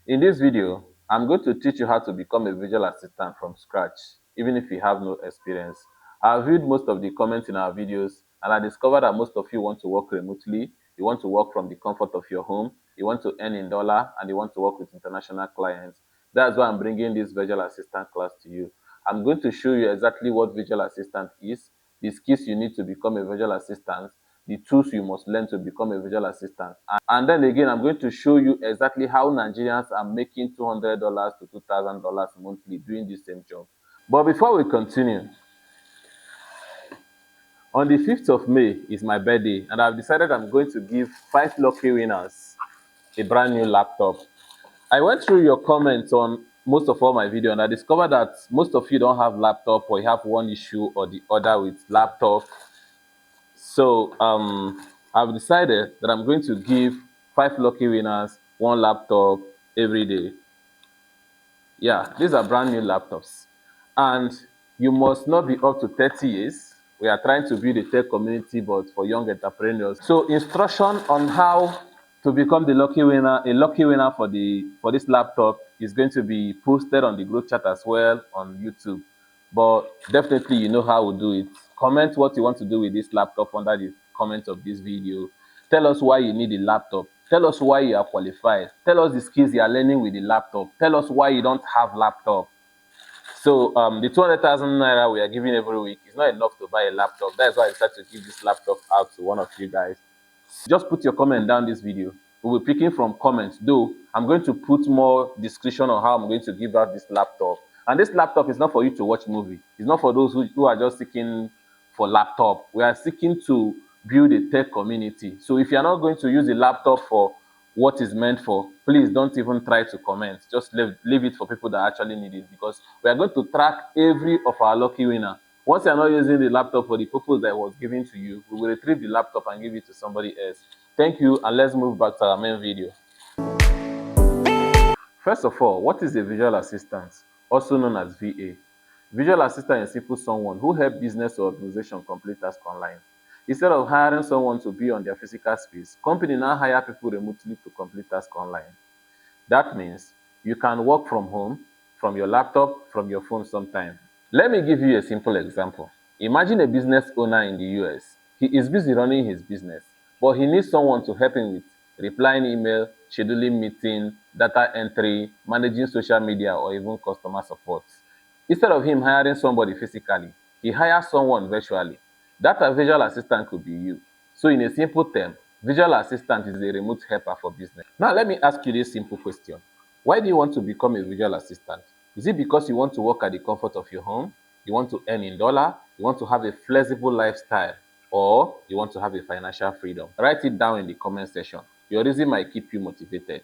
In this video, I'm going to teach you how to become a visual assistant from scratch, even if you have no experience. I've viewed most of the comments in our videos, and I discovered that most of you want to work remotely, you want to work from the comfort of your home, you want to earn in dollar, and you want to work with international clients. That's why I'm bringing this visual assistant class to you. I'm going to show you exactly what visual assistant is, the skills you need to become a visual assistant, the tools you must learn to become a visual assistant. And then again, I'm going to show you exactly how Nigerians are making $200 to $2,000 monthly doing the same job. But before we continue, on the 5th of May is my birthday, and I've decided I'm going to give 5 lucky winners a brand new laptop. I went through your comments on most of all my video, and I discovered that most of you don't have laptop, or you have one issue or the other with laptop. So I've decided that I'm going to give 5 lucky winners one laptop every day. Yeah, these are brand new laptops. And you must not be up to 30 years. We are trying to build a tech community, but for young entrepreneurs. So instruction on how to become the lucky winner, a lucky winner for this laptop is going to be posted on the group chat as well on YouTube. But definitely you know how we do it. Comment what you want to do with this laptop under the comment of this video. Tell us why you need a laptop. Tell us why you are qualified. Tell us the skills you are learning with the laptop. Tell us why you don't have laptop. So the 200,000 naira we are giving every week is not enough to buy a laptop. That's why I decided to give this laptop out to one of you guys. Just put your comment down this video. We'll be picking from comments, though I'm going to put more description on how I'm going to give out this laptop. And this laptop is not for you to watch movie. It's not for those who are just seeking for laptop. We are seeking to build a tech community. So if you're not going to use a laptop for what is meant for, please don't even try to comment. Just leave it for people that actually need it, because we are going to track every of our lucky winner. Once you're not using the laptop for the purpose that was given to you, we will retrieve the laptop and give it to somebody else. Thank you, and let's move back to our main video. First of all, what is a visual assistant, also known as VA? Visual assistant is simply someone who helps business or organization complete tasks online. Instead of hiring someone to be on their physical space, company now hire people remotely to complete tasks online. That means you can work from home, from your laptop, from your phone sometime. Let me give you a simple example. Imagine a business owner in the US. He is busy running his business, but he needs someone to help him with replying email, scheduling meeting, data entry, managing social media, or even customer support. Instead of him hiring somebody physically, he hires someone virtually. That visual assistant could be you. So in a simple term, visual assistant is a remote helper for business. Now let me ask you this simple question. Why do you want to become a visual assistant? Is it because you want to work at the comfort of your home? You want to earn in dollar? You want to have a flexible lifestyle? Or you want to have a financial freedom? Write it down in the comment section. Your reason might keep you motivated.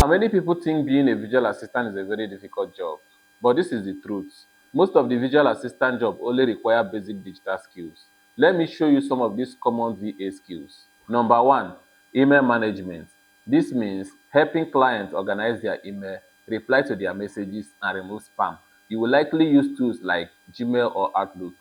Many people think being a visual assistant is a very difficult job, but this is the truth. Most of the visual assistant job only require basic digital skills. Let me show you some of these common VA skills. Number one, email management. This means helping clients organize their email, reply to their messages, and remove spam. You will likely use tools like Gmail or Outlook.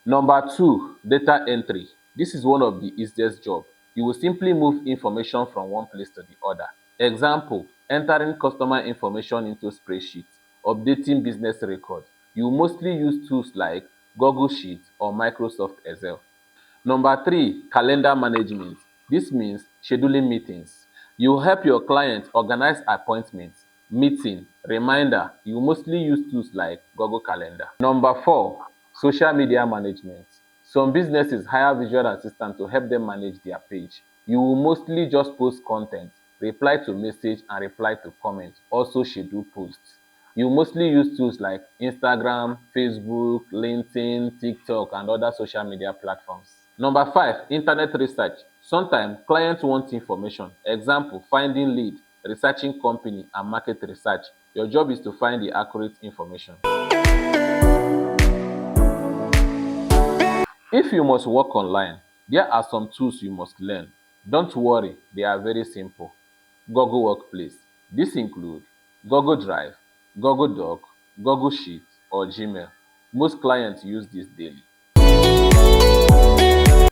Number two, data entry. This is one of the easiest jobs. You will simply move information from one place to the other. Example, entering customer information into spreadsheets, updating business records. You will mostly use tools like Google Sheets or Microsoft Excel. Number three, calendar management. This means scheduling meetings. You will help your clients organize appointments, meeting, reminder. You will mostly use tools like Google Calendar. Number four, social media management. Some businesses hire visual assistants to help them manage their page. You will mostly just post content, reply to message, and reply to comments. Also schedule posts. You mostly use tools like Instagram, Facebook, LinkedIn, TikTok, and other social media platforms. Number five, internet research. Sometimes clients want information. Example, finding lead, researching company, and market research. Your job is to find the accurate information. If you must work online, there are some tools you must learn. Don't worry, they are very simple. Google Workspace. This includes Google Drive, Google Doc, Google Sheets, or Gmail. Most clients use this daily.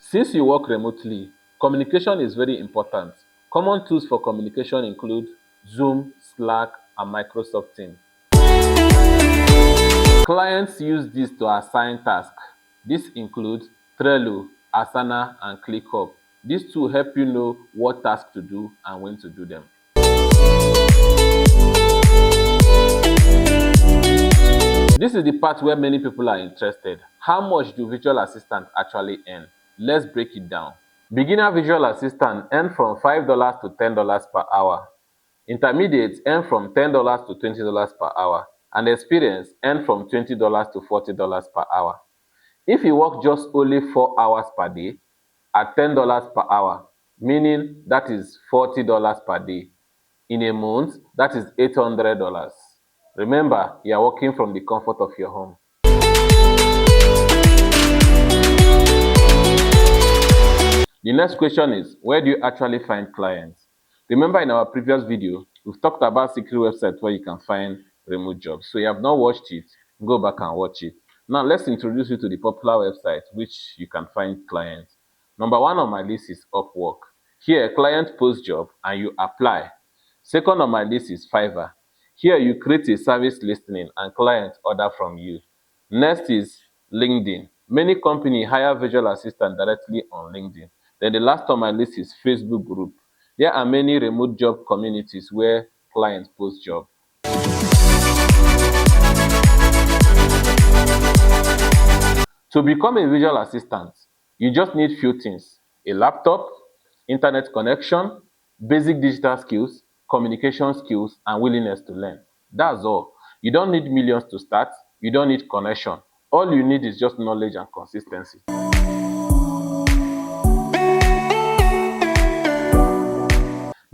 Since you work remotely, communication is very important. Common tools for communication include Zoom, Slack, and Microsoft Teams. Clients use this to assign tasks. This includes Trello, Asana, and ClickUp. These tools help you know what tasks to do and when to do them. This is the part where many people are interested. How much do virtual assistants actually earn? Let's break it down. Beginner virtual assistants earn from $5 to $10 per hour. Intermediates earn from $10 to $20 per hour. And experienced earn from $20 to $40 per hour. If you work just only 4 hours per day at $10 per hour, meaning that is $40 per day. In a month, that is $800. Remember, you are working from the comfort of your home. The next question is, where do you actually find clients? Remember in our previous video, we've talked about secret websites where you can find remote jobs. So if you have not watched it, go back and watch it. Now let's introduce you to the popular website which you can find clients. Number one on my list is Upwork. Here, client post job and you apply. Second on my list is Fiverr. Here you create a service listing and clients order from you. Next is LinkedIn. Many companies hire virtual assistants directly on LinkedIn. Then the last on my list is Facebook group. There are many remote job communities where clients post jobs. To become a visual assistant, you just need few things: a laptop, internet connection, basic digital skills, communication skills, and willingness to learn. That's all. You don't need millions to start. You don't need connection. All you need is just knowledge and consistency.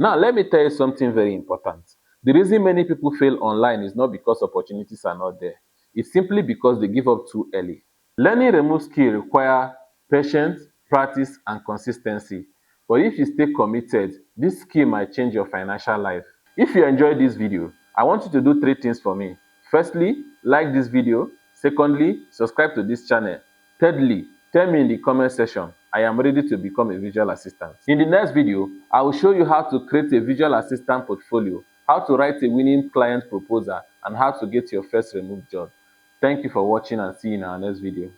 Now, let me tell you something very important. The reason many people fail online is not because opportunities are not there. It's simply because they give up too early. Learning remote skill requires patience, practice, and consistency. But if you stay committed, this skill might change your financial life. If you enjoyed this video, I want you to do 3 things for me. Firstly, like this video. Secondly, subscribe to this channel. Thirdly, tell me in the comment section, I am ready to become a visual assistant. In the next video, I will show you how to create a visual assistant portfolio, how to write a winning client proposal, and how to get your first remote job. Thank you for watching and see you in our next video.